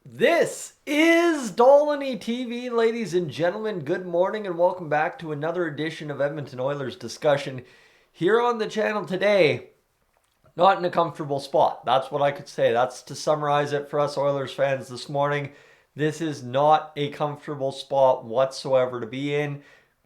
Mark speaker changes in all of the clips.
Speaker 1: This is Dolynny TV, ladies and gentlemen. Good morning and welcome back to another edition of Edmonton Oilers discussion here on the channel today. Not in a comfortable spot. That's what I could say. That's to summarize it for us Oilers fans this morning. This is not a comfortable spot whatsoever to be in.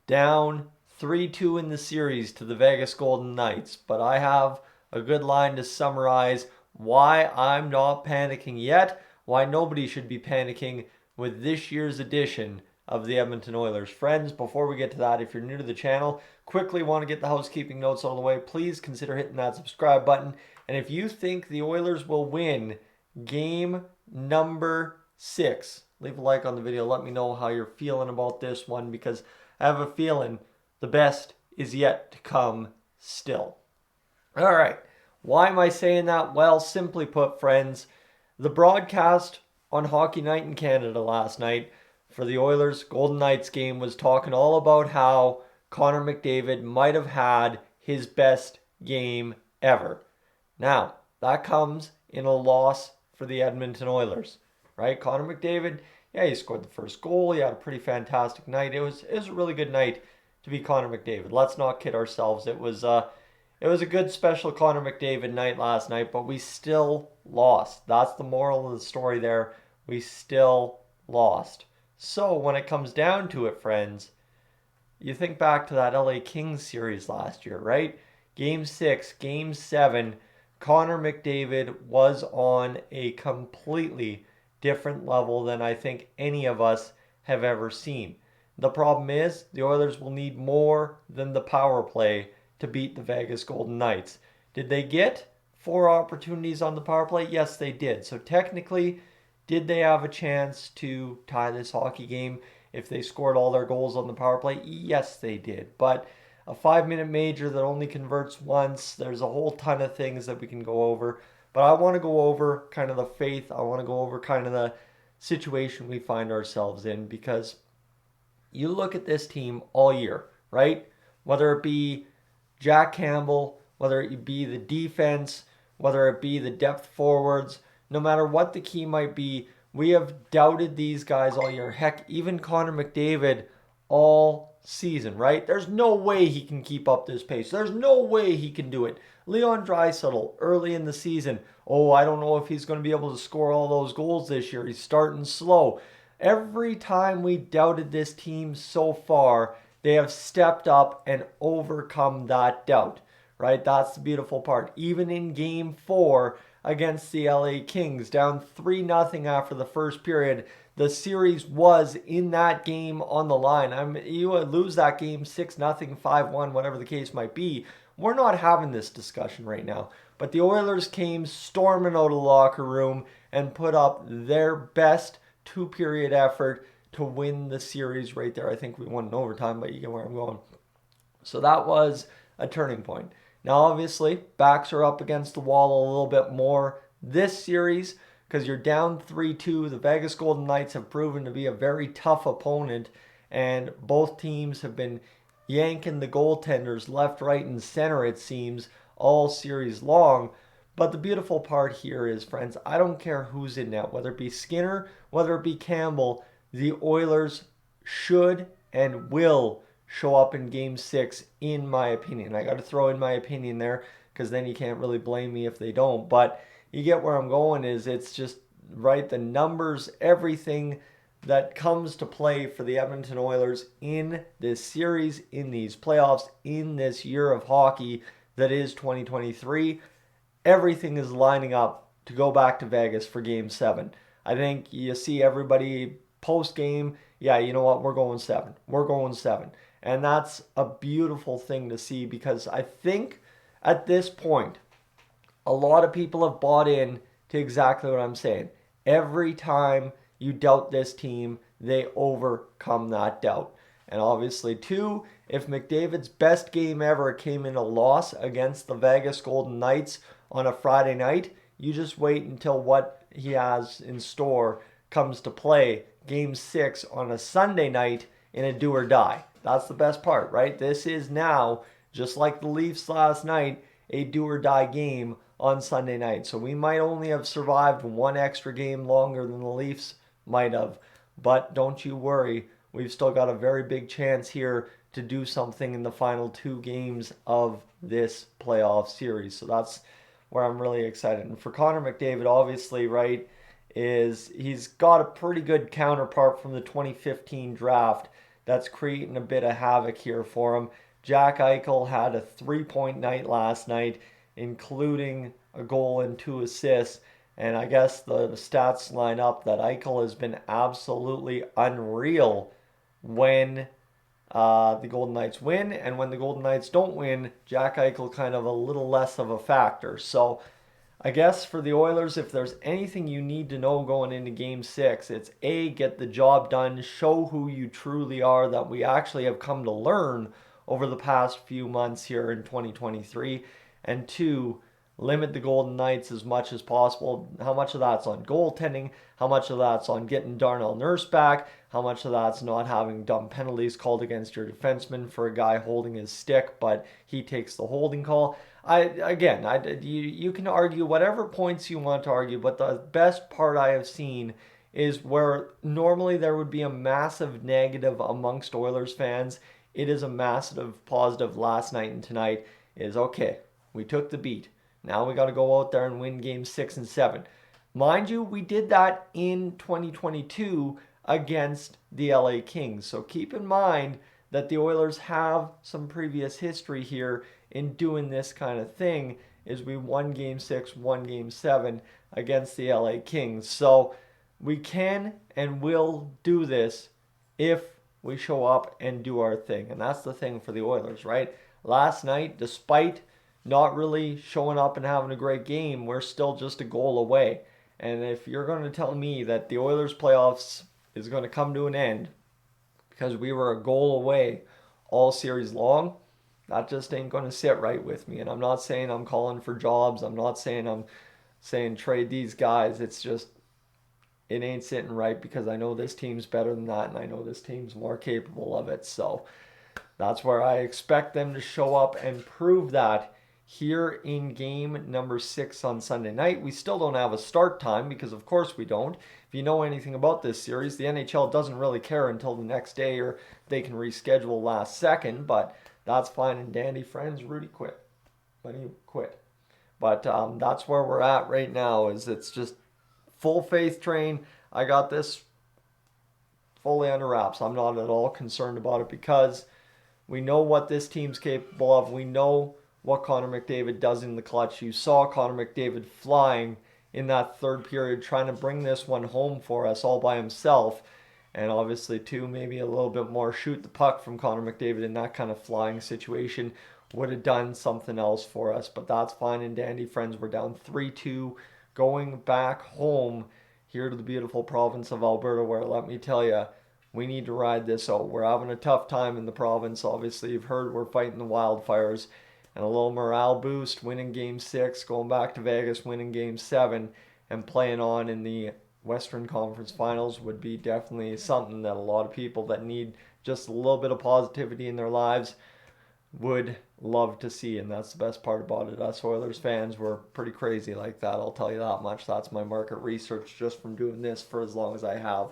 Speaker 1: Down 3-2 in the series to the Vegas Golden Knights. But I have a good line to summarize why I'm not panicking yet, why nobody should be panicking with this year's edition of the Edmonton Oilers. Friends, before we get to that, if you're new to the channel, quickly want to get the housekeeping notes out of the way, please consider hitting that subscribe button. And if you think the Oilers will win game number 6, leave a like on the video. Let me know how you're feeling about this one, because I have a feeling the best is yet to come still. All right. Why am I saying that? Well, simply put, friends, the broadcast on Hockey Night in Canada last night for the Oilers Golden Knights game was talking all about how Connor McDavid might have had his best game ever. Now, that comes in a loss for the Edmonton Oilers, right? Connor McDavid, yeah, he scored the first goal. He had a pretty fantastic night. It was a really good night to be Connor McDavid. Let's not kid ourselves. It was a good special Connor McDavid night last night, but we still lost. That's the moral of the story there. We still lost. So when it comes down to it, friends, you think back to that LA Kings series last year, right? Game 6, Game 7, Connor McDavid was on a completely different level than I think any of us have ever seen. The problem is the Oilers will need more than the power play to beat the Vegas Golden Knights. Did they get 4 opportunities on the power play? Yes, they did. So technically, did they have a chance to tie this hockey game if they scored all their goals on the power play? Yes, they did. But a 5-minute major that only converts once, there's a whole ton of things that we can go over. But I want to go over kind of the faith. I want to go over kind of the situation we find ourselves in, because you look at this team all year, right? Whether it be Jack Campbell, whether it be the defense, whether it be the depth forwards, no matter what the key might be, we have doubted these guys all year. Heck, even Connor McDavid all season, right? There's no way he can keep up this pace. There's no way he can do it. Leon Draisaitl, early in the season, I don't know if he's going to be able to score all those goals this year. He's starting slow. Every time we doubted this team so far, they have stepped up and overcome that doubt, right? That's the beautiful part. Even in Game 4 against the LA Kings, down 3-0 after the first period, the series was in that game on the line. You would lose that game 6-0, 5-1, whatever the case might be. We're not having this discussion right now. But the Oilers came storming out of the locker room and put up their best 2-period effort to win the series right there. I think we won in overtime, but you get where I'm going. So that was a turning point. Now, obviously, backs are up against the wall a little bit more this series because you're down 3-2. The Vegas Golden Knights have proven to be a very tough opponent, and both teams have been yanking the goaltenders left, right, and center, it seems, all series long. But the beautiful part here is, friends, I don't care who's in net, whether it be Skinner, whether it be Campbell, the Oilers should and will show up in Game 6, in my opinion. I got to throw in my opinion there, because then you can't really blame me if they don't. But you get where I'm going. Is it's just, right, the numbers, everything that comes to play for the Edmonton Oilers in this series, in these playoffs, in this year of hockey that is 2023, everything is lining up to go back to Vegas for Game 7. I think you see everybody post-game, yeah, you know what, we're going 7. We're going 7. And that's a beautiful thing to see, because I think at this point, a lot of people have bought in to exactly what I'm saying. Every time you doubt this team, they overcome that doubt. And obviously, too, if McDavid's best game ever came in a loss against the Vegas Golden Knights on a Friday night, you just wait until what he has in store comes to play Game 6 on a Sunday night in a do or die. That's the best part, right? This is now, just like the Leafs last night, a do or die game on Sunday night. So we might only have survived one extra game longer than the Leafs might have. But don't you worry, we've still got a very big chance here to do something in the final 2 games of this playoff series. So that's where I'm really excited. And for Connor McDavid, obviously, right, is he's got a pretty good counterpart from the 2015 draft that's creating a bit of havoc here for him. Jack Eichel had a 3-point night last night, including a goal and 2 assists. And I guess the stats line up that Eichel has been absolutely unreal when the Golden Knights win, and when the Golden Knights don't win, Jack Eichel kind of a little less of a factor. So I guess for the Oilers, if there's anything you need to know going into Game 6, it's A, get the job done, show who you truly are, that we actually have come to learn over the past few months here in 2023, and 2, limit the Golden Knights as much as possible. How much of that's on goaltending? How much of that's on getting Darnell Nurse back? How much of that's not having dumb penalties called against your defenseman for a guy holding his stick, but he takes the holding call? You can argue whatever points you want to argue, but the best part I have seen is where normally there would be a massive negative amongst Oilers fans. It is a massive positive last night and tonight is, okay, we took the beat. Now we got to go out there and win games 6 and 7. Mind you, we did that in 2022 against the LA Kings. So keep in mind that the Oilers have some previous history here in doing this kind of thing, is we won game 6, won game 7 against the LA Kings. So we can and will do this if we show up and do our thing. And that's the thing for the Oilers, right? Last night, despite not really showing up and having a great game, we're still just a goal away. And if you're going to tell me that the Oilers playoffs is going to come to an end because we were a goal away all series long, that just ain't going to sit right with me. And I'm not saying I'm calling for jobs. I'm not saying I'm saying trade these guys. It's just, it ain't sitting right, because I know this team's better than that, and I know this team's more capable of it. So that's where I expect them to show up and prove that here in game number 6 on Sunday night. We still don't have a start time, because of course we don't. If you know anything about this series, the NHL doesn't really care until the next day, or they can reschedule last second, but that's fine and dandy. Friends, Rudy quit. When he quit. But that's where we're at right now, is it's just full faith train. I got this fully under wraps. I'm not at all concerned about it, because we know what this team's capable of. We know what Connor McDavid does in the clutch. You saw Connor McDavid flying in that third period, trying to bring this one home for us all by himself. And obviously, too, maybe a little bit more shoot the puck from Connor McDavid in that kind of flying situation would have done something else for us. But that's fine and dandy, friends. We're down 3-2, going back home here to the beautiful province of Alberta, where, let me tell you, we need to ride this out. We're having a tough time in the province. Obviously, you've heard we're fighting the wildfires. And a little morale boost, winning game 6, going back to Vegas, winning game 7, and playing on in the Western Conference Finals would be definitely something that a lot of people that need just a little bit of positivity in their lives would love to see. And that's the best part about it. Us Oilers fans, we're pretty crazy like that, I'll tell you that much. That's my market research just from doing this for as long as I have.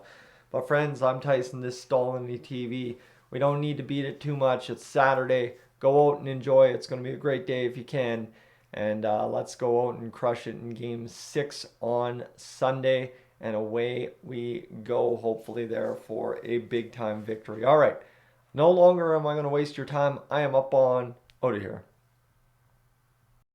Speaker 1: But friends, I'm Tyson. This is Dolynny TV. We don't need to beat it too much. It's Saturday. Go out and enjoy. It's going to be a great day if you can. And let's go out and crush it in game 6 on Sunday. And away we go, hopefully there for a big time victory. All right. No longer am I going to waste your time. I am up on out of here.